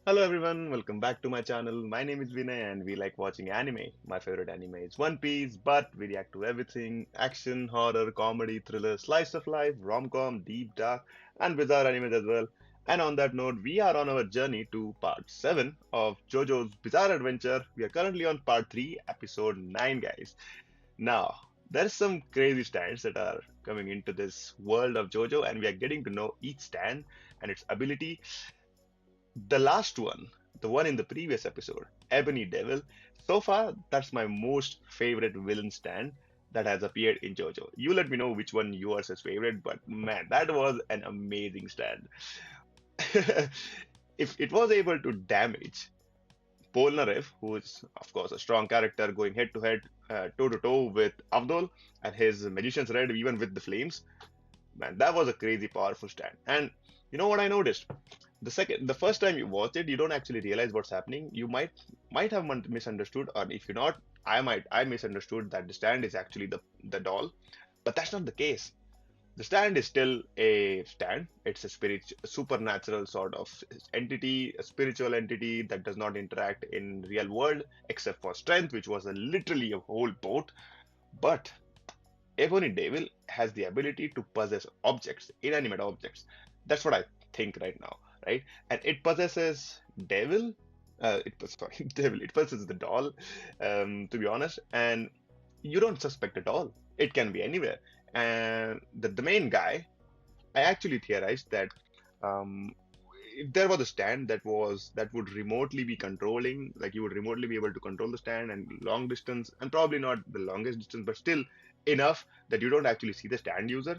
Hello everyone, welcome back to my channel. My name is Vinay and we like watching anime. My favorite anime is One Piece, but we react to everything action, horror, comedy, thriller, slice of life, rom-com, deep dark, and bizarre animes as well. And on that note, we are on our journey to part 7 of JoJo's Bizarre Adventure. We are currently on part 3, episode 9, guys. Now, there's some crazy stands that are coming into this world of JoJo, and we are getting to know each stand and its ability. The last one, the one in the previous episode, Ebony Devil. So far, that's my most favorite villain stand that has appeared in JoJo. You let me know which one yours is favorite, but man, that was an amazing stand. If it was able to damage Polnareff, who is of course a strong character going head to head, toe to toe with Avdol and his Magician's Red, even with the flames, man, that was a crazy powerful stand. And you know what I noticed? The first time you watch it, you don't actually realize what's happening. You might have misunderstood, or if you're not, I misunderstood that the stand is actually the doll, but that's not the case. The stand is still a stand. It's a supernatural sort of entity, a spiritual entity that does not interact in real world except for strength, which was literally a whole boat. But Ebony Devil has the ability to possess objects, inanimate objects. That's what I think right now, right? And it possesses Devil. Sorry, Devil. It possesses the doll. To be honest, and you don't suspect a doll. It can be anywhere. And the main guy, I actually theorized that um, if there was a stand that would remotely be controlling, like you would remotely be able to control the stand and long distance, and probably not the longest distance, but still enough that you don't actually see the stand user,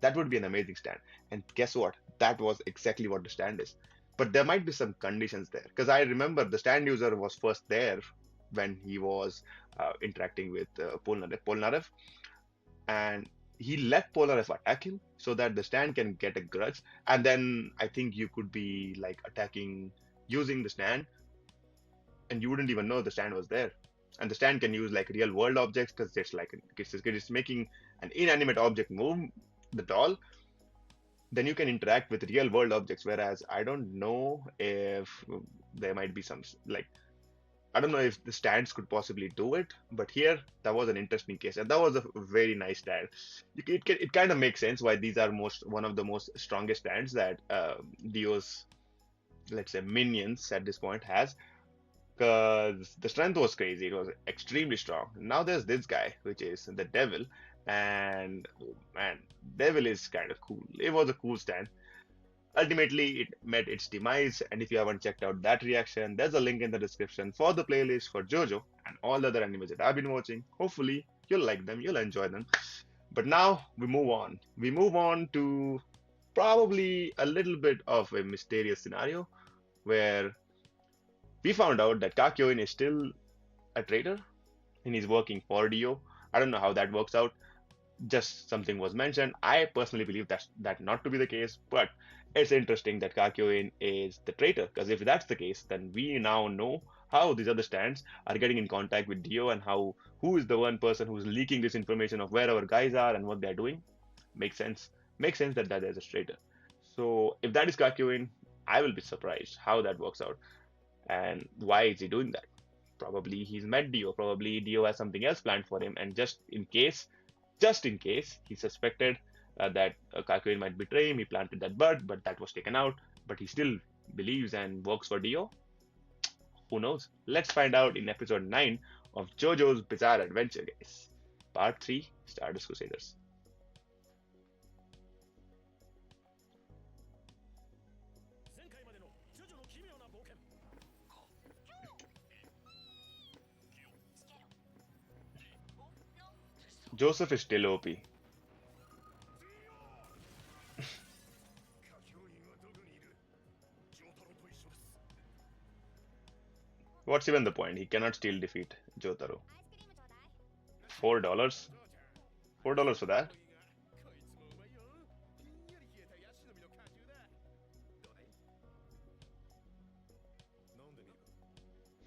that would be an amazing stand. And guess what? That was exactly what the stand is. But there might be some conditions there because I remember the stand user was first there when he was interacting with Polnareff, and he let Polnareff attack him so that the stand can get a grudge. And then I think you could be like attacking using the stand, and you wouldn't even know the stand was there. And the stand can use like real world objects because it's making an inanimate object move, the doll. Then you can interact with real world objects. Whereas I don't know if there might be some like I don't know if the stands could possibly do it, but here that was an interesting case, and that was a very nice stand. It kind of makes sense why these are one of the most strongest stands that Dio's, let's say, minions at this point has, because the strength was crazy. It was extremely strong. Now there's this guy, which is the Devil, and oh, man, Devil is kind of cool. It was a cool stand. Ultimately, it met its demise, and if you haven't checked out that reaction, there's a link in the description for the playlist for JoJo and all the other animes that I've been watching. Hopefully, you'll like them, you'll enjoy them. But now we move on. We move on to probably a little bit of a mysterious scenario where we found out that Kakyoin is still a traitor and he's working for Dio. I don't know how that works out, just something was mentioned. I personally believe that not to be the case, but it's interesting that Kakyoin is the traitor, because if that's the case, then we now know how these other stands are getting in contact with Dio and how who is the one person who's leaking this information of where our guys are and what they're doing. Makes sense. Makes sense that there's a traitor. So if that is Kakyoin, I will be surprised how that works out and why is he doing that. Probably he's met Dio. Probably Dio has something else planned for him, and just in case he suspected that Kakyoin might betray him, he planted that bud, but that was taken out. But he still believes and works for Dio. Who knows? Let's find out in episode 9 of JoJo's Bizarre Adventure, guys. Part 3, Stardust Crusaders. Joseph is still OP. What's even the point? He cannot still defeat Jotaro. $4? $4 for that?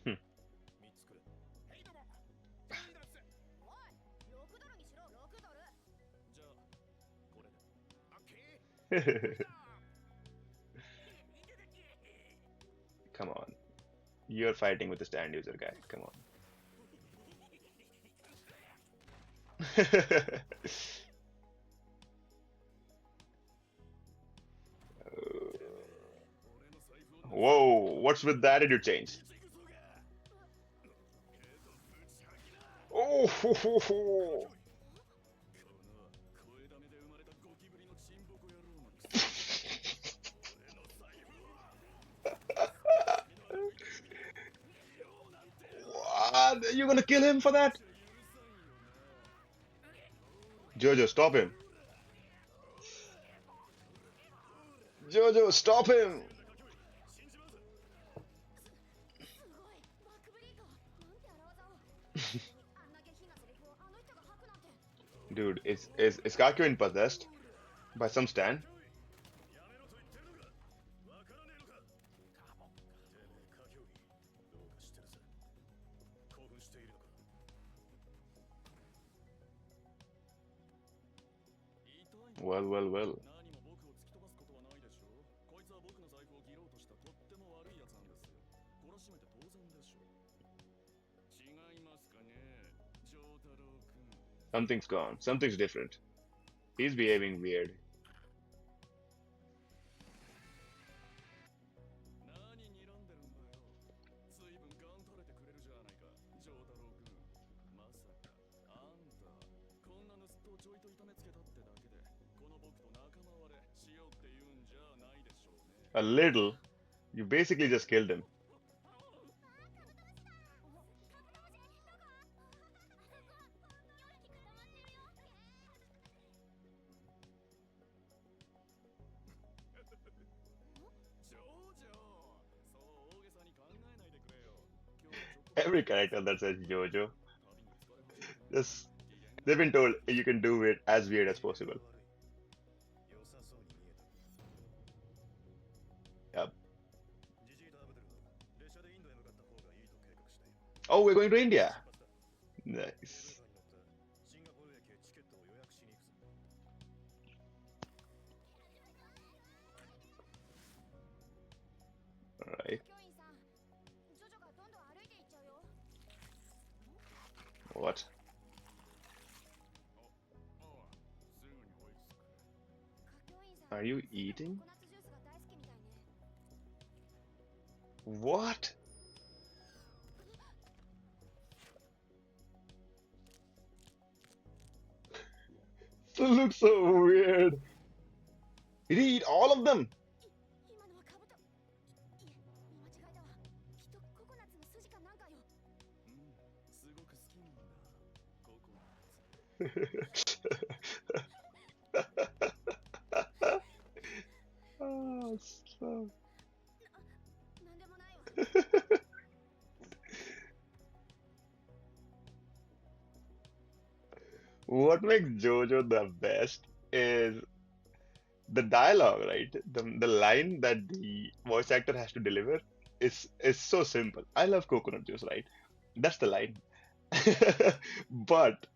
Hmm. Come on. You're fighting with the stand user guy. Come on. Whoa, what's with the attitude change? Oh, ho, ho, ho. What? You gonna kill him for that? Jojo, stop him. Jojo, stop him. Dude, is Kakyoin possessed by some stand? Well, well, well. Something's gone. Something's different. He's behaving weird. A little. You basically just killed him. Every character that says JoJo, just they've been told you can do it as weird as possible. Yep. Oh, we're going to India. Nice. All right. What? Are you eating? What? That looks so weird. Did he eat all of them? Oh, so... What makes JoJo the best is the dialogue, right? The line that the voice actor has to deliver is so simple. I love coconut juice, right? That's the line. But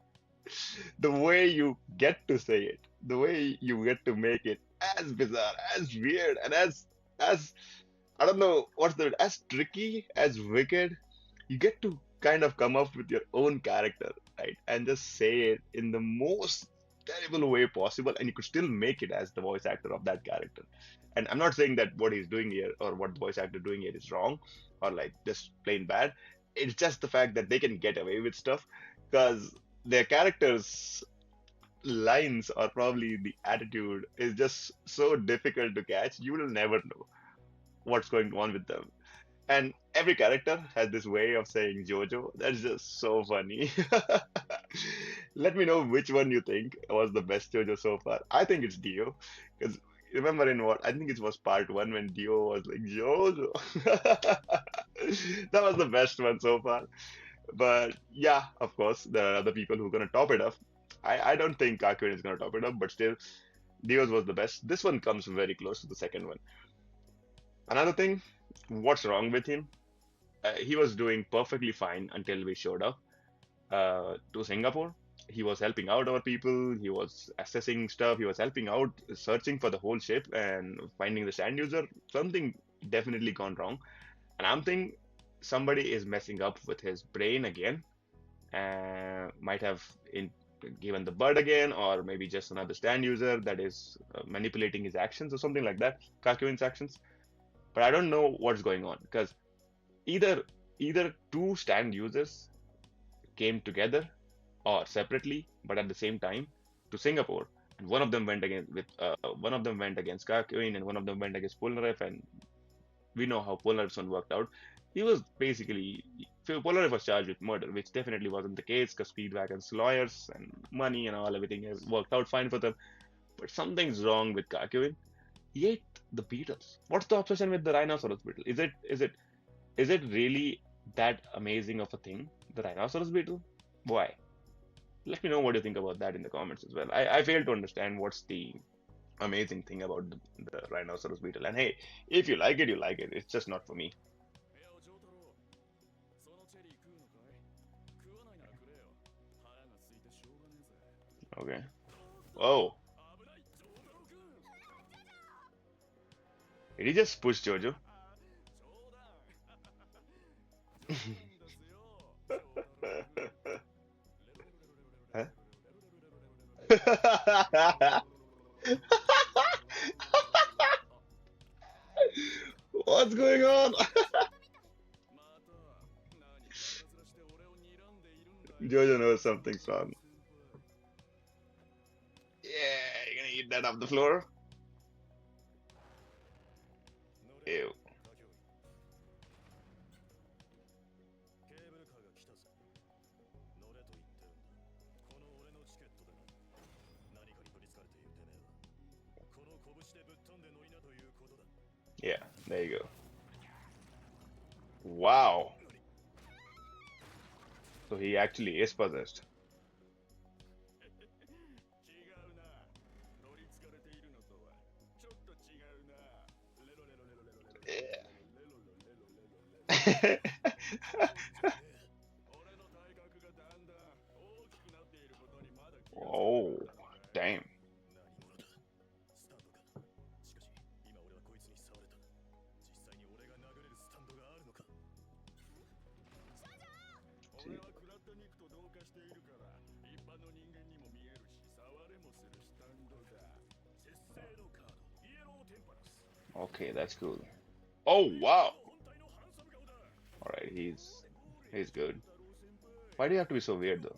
the way you get to say it, the way you get to make it as bizarre, as weird, and as I don't know what's the as tricky, as wicked, you get to kind of come up with your own character, right? And just say it in the most terrible way possible, and you could still make it as the voice actor of that character. And I'm not saying that what he's doing here or what the voice actor doing here is wrong or like just plain bad. It's just the fact that they can get away with stuff because their characters' lines or probably the attitude is just so difficult to catch. You will never know what's going on with them. And every character has this way of saying Jojo. That's just so funny. Let me know which one you think was the best Jojo so far. I think it's Dio. Because remember in what? I think it was part one when Dio was like Jojo. That was the best one so far. But yeah, of course, there are other people who are going to top it up. I don't think Kakyoin is going to top it up, but still, Dio's was the best. This one comes very close to the second one. Another thing, what's wrong with him? He was doing perfectly fine until we showed up to Singapore. He was helping out our people. He was assessing stuff. He was helping out, searching for the whole ship and finding the sand user. Something definitely gone wrong. And I'm thinking somebody is messing up with his brain again, might have given the bird again, or maybe just another stand user that is manipulating his actions or something like that, Kakyoin's actions. But I don't know what's going on because either either two stand users came together or separately, but at the same time to Singapore, and one of them went against Kakyoin, and one of them went against Polnareff, and we know how Polnareff's one worked out. He was basically Polnareff was charged with murder, which definitely wasn't the case because Speedwagon's lawyers and money and all everything has worked out fine for them. But something's wrong with Kakyoin. He ate the beetles. What's the obsession with the rhinoceros beetle? Is it really that amazing of a thing? The rhinoceros beetle? Why? Let me know what you think about that in the comments as well. I fail to understand what's the amazing thing about the rhinoceros beetle. And hey, if you like it, you like it. It's just not for me. Okay. Oh, did he just push Jojo? Huh? What's going on? Jojo knows something's wrong. Yeah, you're gonna eat that off the floor? Ew. Yeah, there you go. Wow. So he actually is possessed. Yeah. Oh, damn. Gee. Okay, that's cool. Oh, wow. All right, he's good. Why do you have to be so weird though?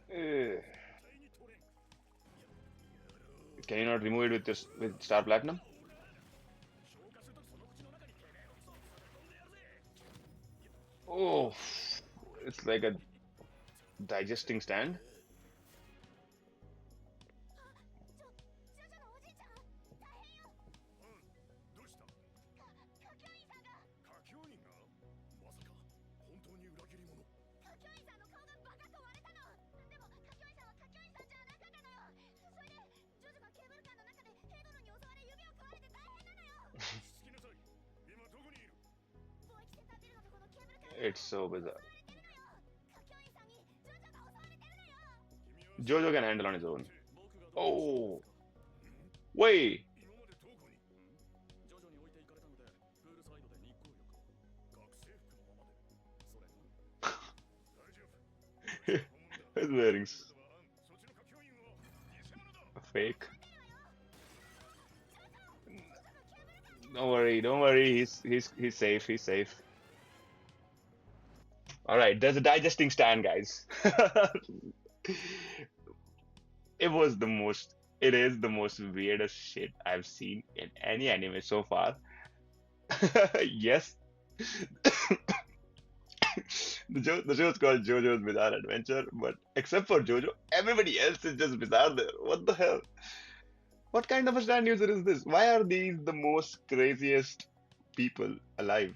Eh, can you not remove it with this with Star Platinum? Oh, it's like a digesting stand. It's so bizarre. Jojo can handle on his own. Oh, wait. His wearing a fake. Don't worry, don't worry. He's safe. He's safe. All right, there's a digesting stand, guys. It was the most. It is the most weirdest shit I've seen in any anime so far. Yes, the show's called JoJo's Bizarre Adventure, but except for JoJo, everybody else is just bizarre there. What the hell? What kind of a stand user is this? Why are these the most craziest people alive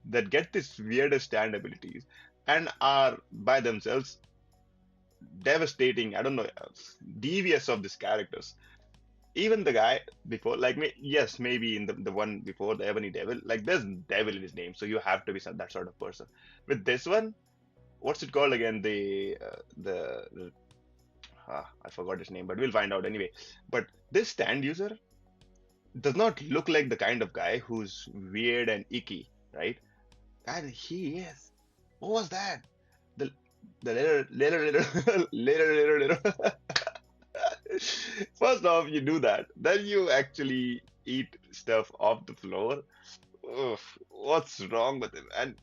that get this weirdest stand abilities and are by themselves devastating? I don't know, devious of these characters. Even the guy before, like me, yes, maybe in the one before the Ebony Devil, like there's devil in his name, so you have to be that sort of person. With this one, what's it called again? I forgot his name, but we'll find out anyway. But this stand user does not look like the kind of guy who's weird and icky, right? And he is. What was that? The the little. First off, you do that. Then you actually eat stuff off the floor. Oof, what's wrong with him? And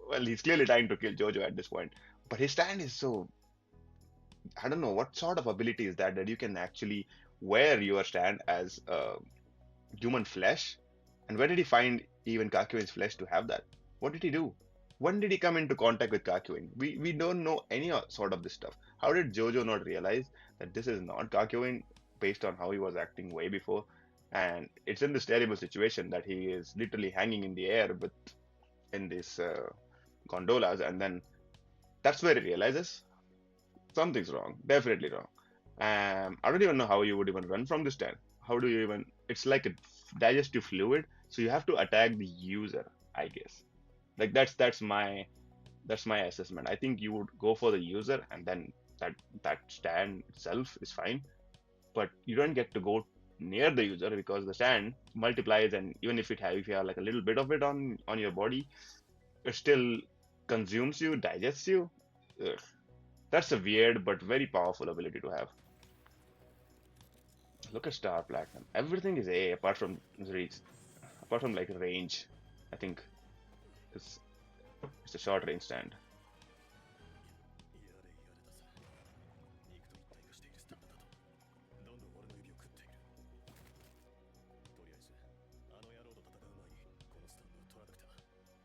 well, he's clearly trying to kill Jojo at this point. But his stand is so, I don't know what sort of ability is that you can actually wear your stand as human flesh. And where did he find even Kakyoin's flesh to have that? What did he do? When did he come into contact with Kakyoin? We don't know any sort of this stuff. How did Jojo not realize that this is not Kakyoin based on how he was acting way before? And it's in this terrible situation that he is literally hanging in the air with in these gondolas, and then that's where he realizes something's wrong, definitely wrong. I don't even know how you would even run from this stand. How do you even? It's like a digestive fluid, so you have to attack the user, I guess. Like that's my assessment. I think you would go for the user, and then that stand itself is fine, but you don't get to go near the user because the stand multiplies, and even if you have like a little bit of it on your body, it still consumes you, digests you. Ugh. That's a weird but very powerful ability to have. Look at Star Platinum. Everything is A apart from like range. I think it's it's a short range stand.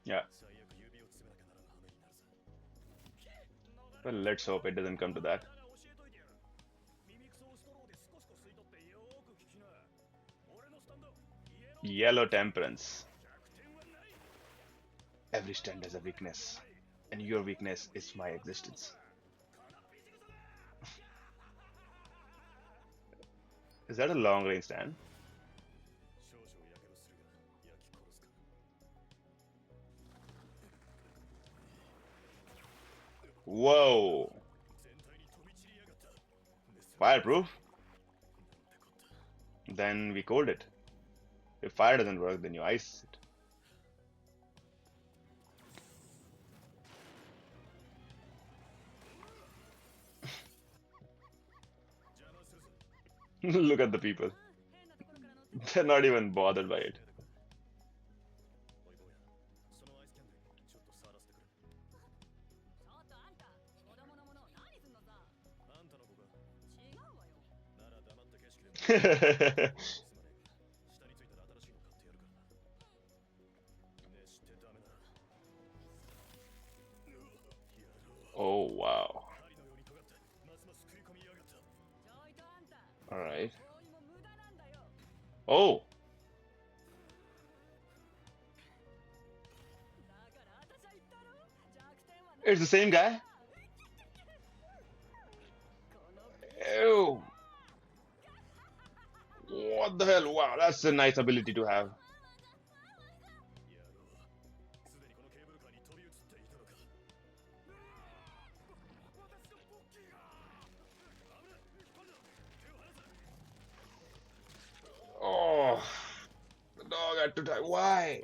Yeah. Well, let's hope it doesn't come to that. Yellow Temperance. Every stand has a weakness, and your weakness is my existence. Is that a long range stand? Whoa! Fireproof? Then we cold it. If fire doesn't work, then you ice it. Look at the people. They're not even bothered by it. Oh wow. All right. Oh, it's the same guy. Ew. What the hell? Wow, that's a nice ability to have. Oh, the dog had to die. Why?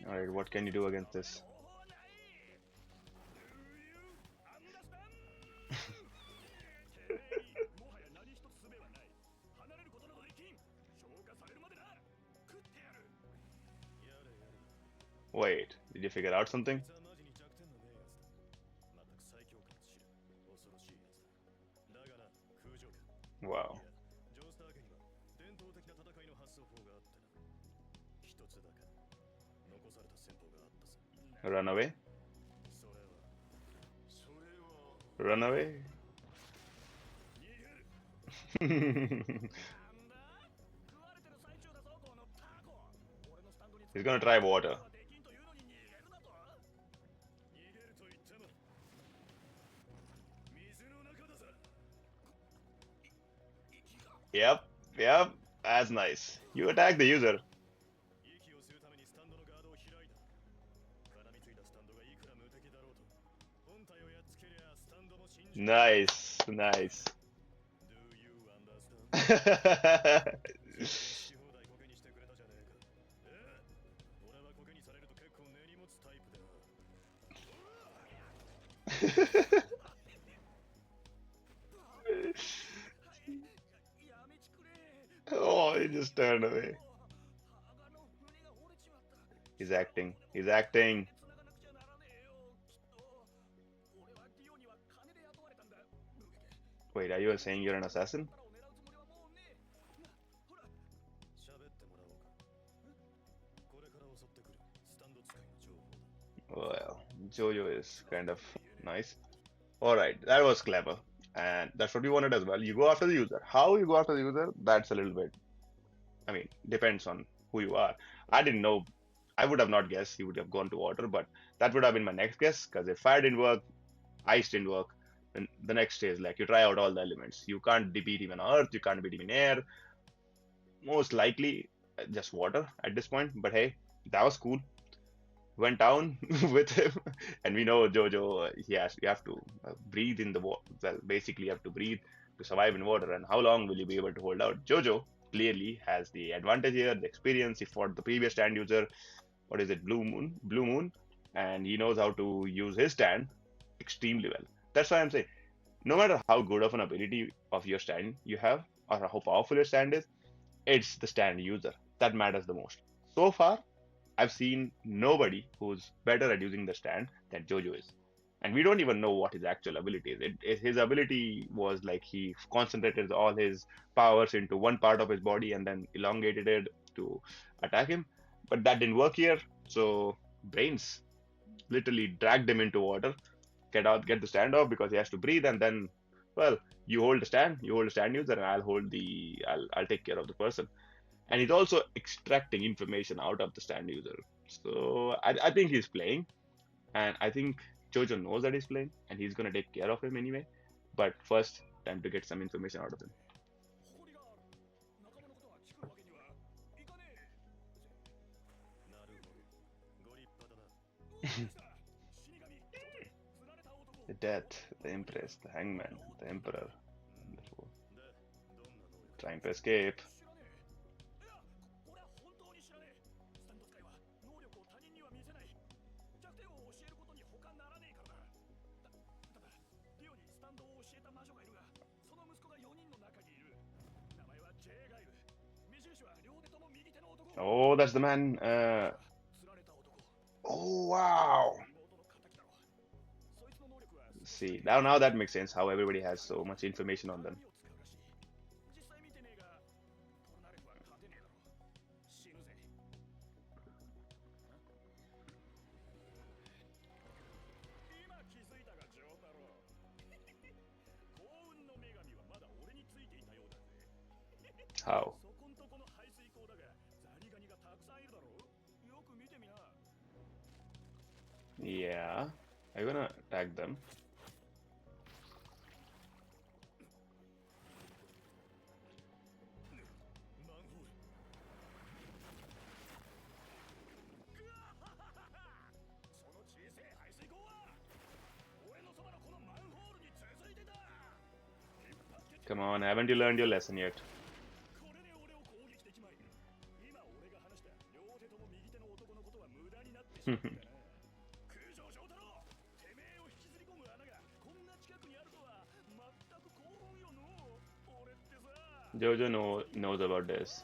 All right, what can you do against this? Wait, did you figure out something? Wow. Run away. Run away. He's gonna try water. Yep, yep, that's nice. You attack the user. Nice, nice. Oh, he just turned away. He's acting. He's acting. Wait, are you saying you're an assassin? Well, Jojo is kind of nice. Alright, that was clever. And that's what we wanted as well. You go after the user. How you go after the user, that's a little bit, I mean, depends on who you are. I didn't know, I would have not guessed he would have gone to water, but that would have been my next guess, because if fire didn't work, ice didn't work, then the next stage, like you try out all the elements. You can't beat even earth, you can't beat even air. Most likely just water at this point, but hey, that was cool. Went down with him, and we know Jojo. You have to breathe in the water. Well, basically, you have to breathe to survive in water. And how long will you be able to hold out? Jojo clearly has the advantage here, the experience. He fought the previous stand user. What is it, Blue Moon, and he knows how to use his stand extremely well. That's why I'm saying, no matter how good of an ability of your stand you have, or how powerful your stand is, it's the stand user that matters the most. So far, I've seen nobody who's better at using the stand than Jojo is. And we don't even know what his actual ability is. His ability was like he concentrated all his powers into one part of his body and then elongated it to attack him. But that didn't work here. So Brains literally dragged him into water, get the stand off because he has to breathe, and then, well, you hold the stand user, and I'll take care of the person. And he's also extracting information out of the stand user. So I think he's playing, and I think Jojo knows that he's playing, and he's gonna take care of him anyway. But first, time to get some information out of him. The Death, the Empress, the Hangman, the Emperor, and the Fool. Trying to escape. Oh, that's the man. Oh, wow. See, now that makes sense how everybody has so much information on them. How? Yeah. I'm gonna tag them. Come on, haven't you learned your lesson yet? Knows about this.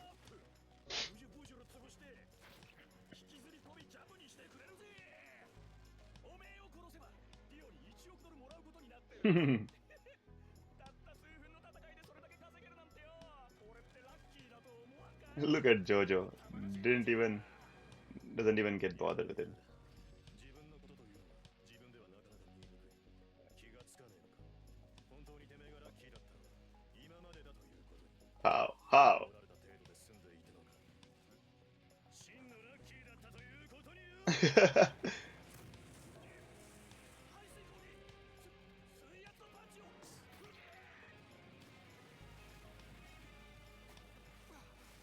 Look at Jojo. Didn't even Doesn't even get bothered with it. How? How?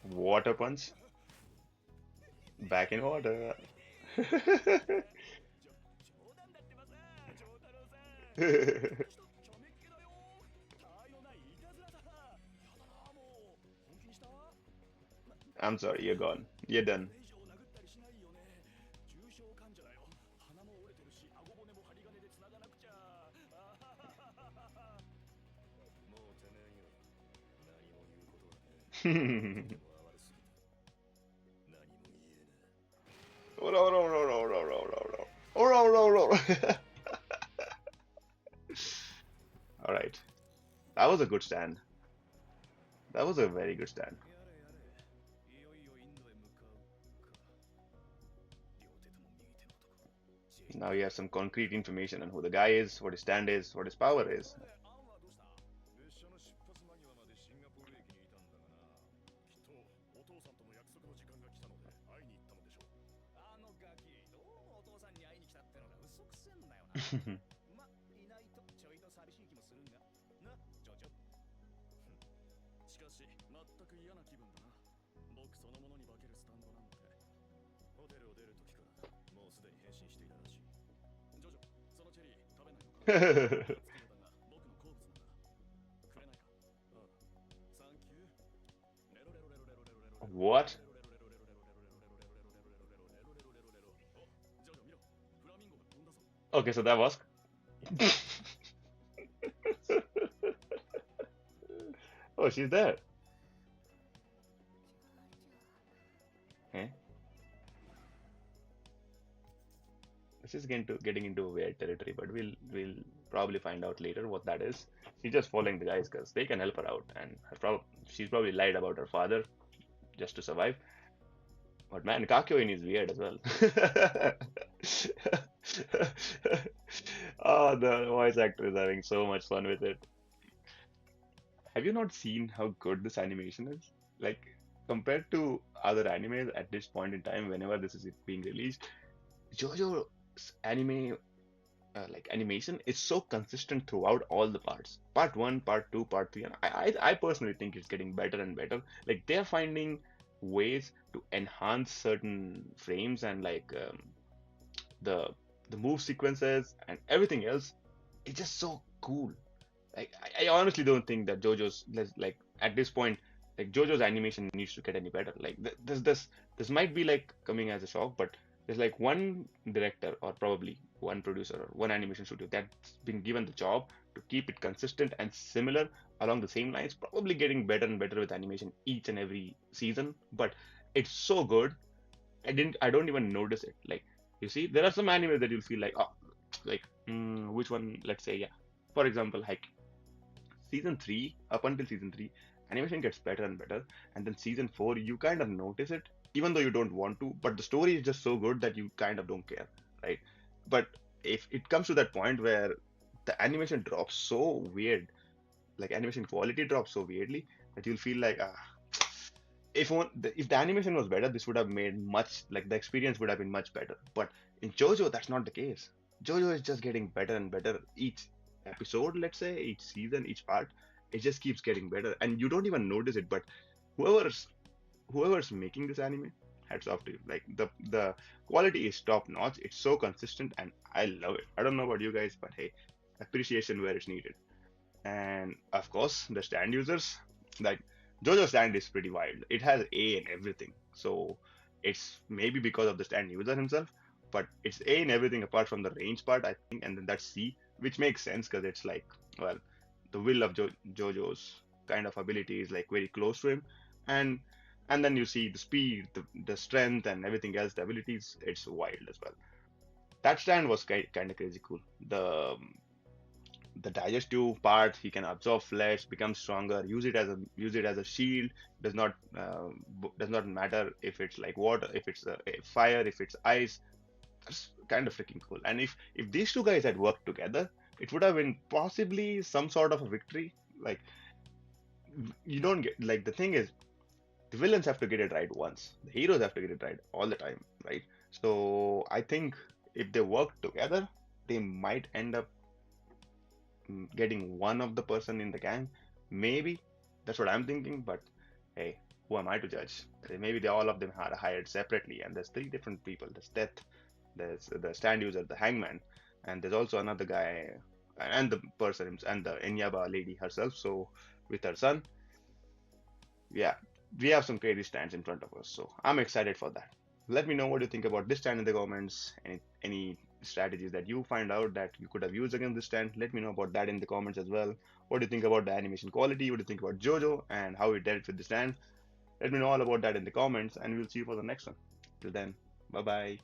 Water punch? Back in order. I'm sorry, you're gone. You're done. Oh, no, no, no, no, no, no, no, no. Oh, no, no, no. All right. That was a good stand. That was a very good stand. Now you have some concrete information on who the guy is, what his stand is, what his power is. What? Okay, so that was. Oh, she's there. Okay. This is getting into weird territory, but we'll probably find out later what that is. She's just following the guys because they can help her out, and she's probably lied about her father just to survive. But man, Kakyoin is weird as well. Oh, the voice actor is having so much fun with it. Have you not seen how good this animation is? Like, compared to other animes at this point in time, whenever this is being released, JoJo's anime, like animation, is so consistent throughout all the parts. Part one, part two, part three, and I personally think it's getting better and better. Like, they're finding ways to enhance certain frames and like the the move sequences and everything else. It's just so cool. Like I honestly don't think that like at this point, like JoJo's animation needs to get any better. Like this might be like coming as a shock, but there's like one director or probably one producer or one animation studio that's been given the job to keep it consistent and similar along the same lines, probably getting better and better with animation each and every season. But it's so good, I don't even notice it. Like you see, there are some animes that you'll feel like, oh, like which one? Let's say, yeah. For example, like season three, up until season three, animation gets better and better, and then season four, you kind of notice it, even though you don't want to. But the story is just so good that you kind of don't care, right? But if it comes to that point where the animation drops so weird, like animation quality drops so weirdly that you'll feel like, ah, if the animation was better, this would have made much like the experience would have been much better. But in JoJo, that's not the case. JoJo is just getting better and better each episode, let's say, each season, each part. It just keeps getting better, and you don't even notice it. But whoever's whoever's making this anime, hats off to you. Like the quality is top notch. It's so consistent, and I love it. I don't know about you guys, but hey, appreciation where it's needed. And of course, the stand users, like JoJo stand is pretty wild. It has A in everything. So it's maybe because of the stand user himself, but it's A in everything apart from the range part, I think, and then that's C, which makes sense because it's like, well, the will of JoJo's kind of ability is like very close to him, and and then you see the speed, the strength, and everything else, the abilities. It's wild as well. That stand was kind of crazy cool. The the digestive part. He can absorb flesh, become stronger, use it as a shield. Does not does not matter if it's like water, if it's fire, if it's ice. That's kind of freaking cool. And if these two guys had worked together, it would have been possibly some sort of a victory. Like, you don't get, like, the thing is, the villains have to get it right once. The heroes have to get it right all the time, right? So I think if they work together, they might end up getting one of the person in the gang. Maybe that's what I'm thinking. But hey, who am I to judge? Maybe they all of them are hired separately, and there's three different people. There's Death, there's the stand user, the Hangman, and there's also another guy, and the person, and the Enyaba lady herself. So with her son, yeah, we have some crazy stands in front of us. So I'm excited for that. Let me know what you think about this stand in the comments. Any strategies that you find out that you could have used against this stand, let me know about that in the comments as well. What do you think about the animation quality? What do you think about JoJo and how he dealt with the stand? Let me know all about that in the comments, and we'll see you for the next one. Till then, bye bye.